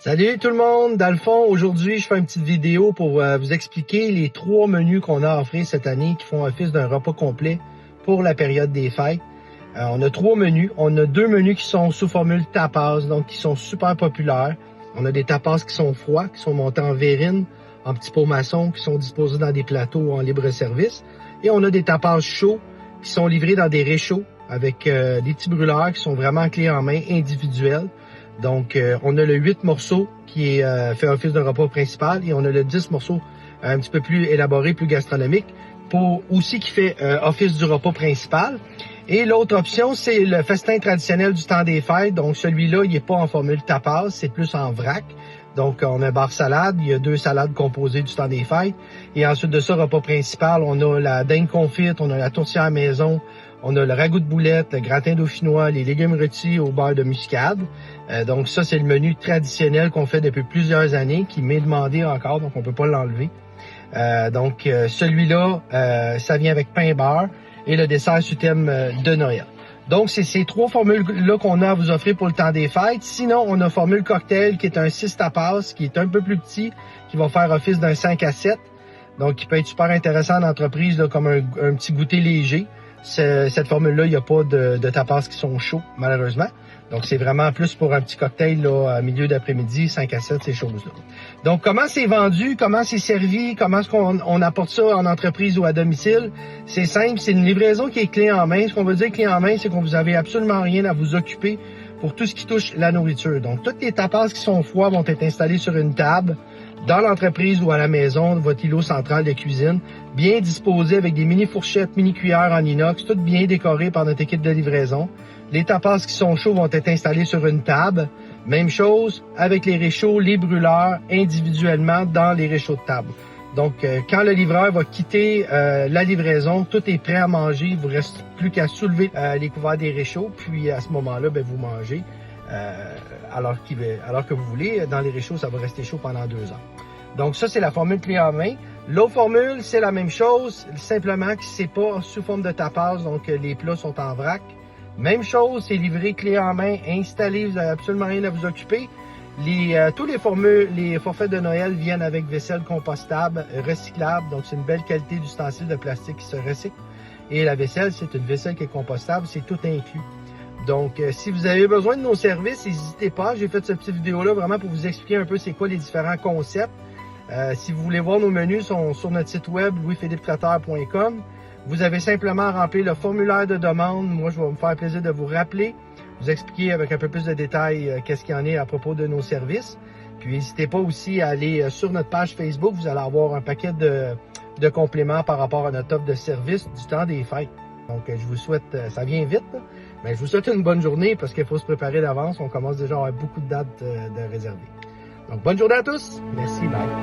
Salut tout le monde! Dans le fond, aujourd'hui, je fais une petite vidéo pour vous expliquer les 3 menus qu'on a offrés cette année qui font office d'un repas complet pour la période des fêtes. On a 3 menus. On a 2 menus qui sont sous formule tapas, donc qui sont super populaires. On a des tapas qui sont froids, qui sont montés en verrine, en petits pots maçons, qui sont disposés dans des plateaux en libre service. Et on a des tapas chauds qui sont livrés dans des réchauds avec des petits brûleurs qui sont vraiment clés en main individuels. Donc, on a le 8 morceaux qui fait office d'un repas principal et on a le 10 morceaux un petit peu plus élaboré, plus gastronomique, pour aussi qui fait office du repas principal. Et l'autre option, c'est le festin traditionnel du temps des fêtes. Donc, celui-là, il n'est pas en formule tapas, c'est plus en vrac. Donc, on a un bar salade, il y a 2 salades composées du temps des fêtes. Et ensuite de ça, repas principal, on a la dinde confite, on a la tourtière maison, on a le ragoût de boulette, le gratin dauphinois, les légumes rôtis au beurre de muscade. Donc ça, c'est le menu traditionnel qu'on fait depuis plusieurs années, qui m'est demandé encore, donc on peut pas l'enlever. Donc celui-là, ça vient avec pain beurre et le dessert sous thème de Noël. Donc c'est ces 3 formules-là qu'on a à vous offrir pour le temps des fêtes. Sinon, on a formule cocktail qui est un 6 tapas, qui est un peu plus petit, qui va faire office d'un 5 à 7. Donc qui peut être super intéressant en entreprise, là, comme un petit goûter léger. Cette formule-là, il n'y a pas de tapas qui sont chauds, malheureusement. Donc, c'est vraiment plus pour un petit cocktail là, à milieu d'après-midi, 5 à 7, ces choses-là. Donc, comment c'est vendu, comment c'est servi, comment est-ce qu'on apporte ça en entreprise ou à domicile? C'est simple, c'est une livraison qui est clé en main. Ce qu'on veut dire clé en main, c'est qu'on vous avez absolument rien à vous occuper pour tout ce qui touche la nourriture. Donc, toutes les tapas qui sont froids vont être installées sur une table dans l'entreprise ou à la maison, votre îlot central de cuisine, bien disposé avec des mini fourchettes, mini cuillères en inox, toutes bien décorées par notre équipe de livraison. Les tapas qui sont chauds vont être installés sur une table. Même chose avec les réchauds, les brûleurs individuellement dans les réchauds de table. Donc, quand le livreur va quitter la livraison, tout est prêt à manger. Il ne vous reste plus qu'à soulever les couverts des réchauds, puis à ce moment-là, vous mangez. Alors que vous voulez. Dans les réchauds, ça va rester chaud pendant 2 heures. Donc ça, c'est la formule clé en main. L'autre formule, c'est la même chose, simplement que c'est pas sous forme de tapas, donc les plats sont en vrac. Même chose, c'est livré clé en main, installé, vous n'avez absolument rien à vous occuper. Tous les forfaits de Noël viennent avec vaisselle compostable, recyclable, donc c'est une belle qualité d'ustensile de plastique qui se recycle. Et la vaisselle, c'est une vaisselle qui est compostable, c'est tout inclus. Donc, si vous avez besoin de nos services, n'hésitez pas. J'ai fait cette petite vidéo-là vraiment pour vous expliquer un peu c'est quoi les différents concepts. Si vous voulez voir nos menus, sont sur notre site web louisphilippetraiteur.com. Vous avez simplement à remplir le formulaire de demande. Moi, je vais me faire plaisir de vous rappeler, vous expliquer avec un peu plus de détails qu'est-ce qu'il y en est à propos de nos services. Puis, n'hésitez pas aussi à aller sur notre page Facebook. Vous allez avoir un paquet de compléments par rapport à notre offre de service du temps des fêtes. Donc, je vous souhaite, ça vient vite, mais je vous souhaite une bonne journée parce qu'il faut se préparer d'avance. On commence déjà à avoir beaucoup de dates de réservées. Donc, bonne journée à tous. Merci, bye.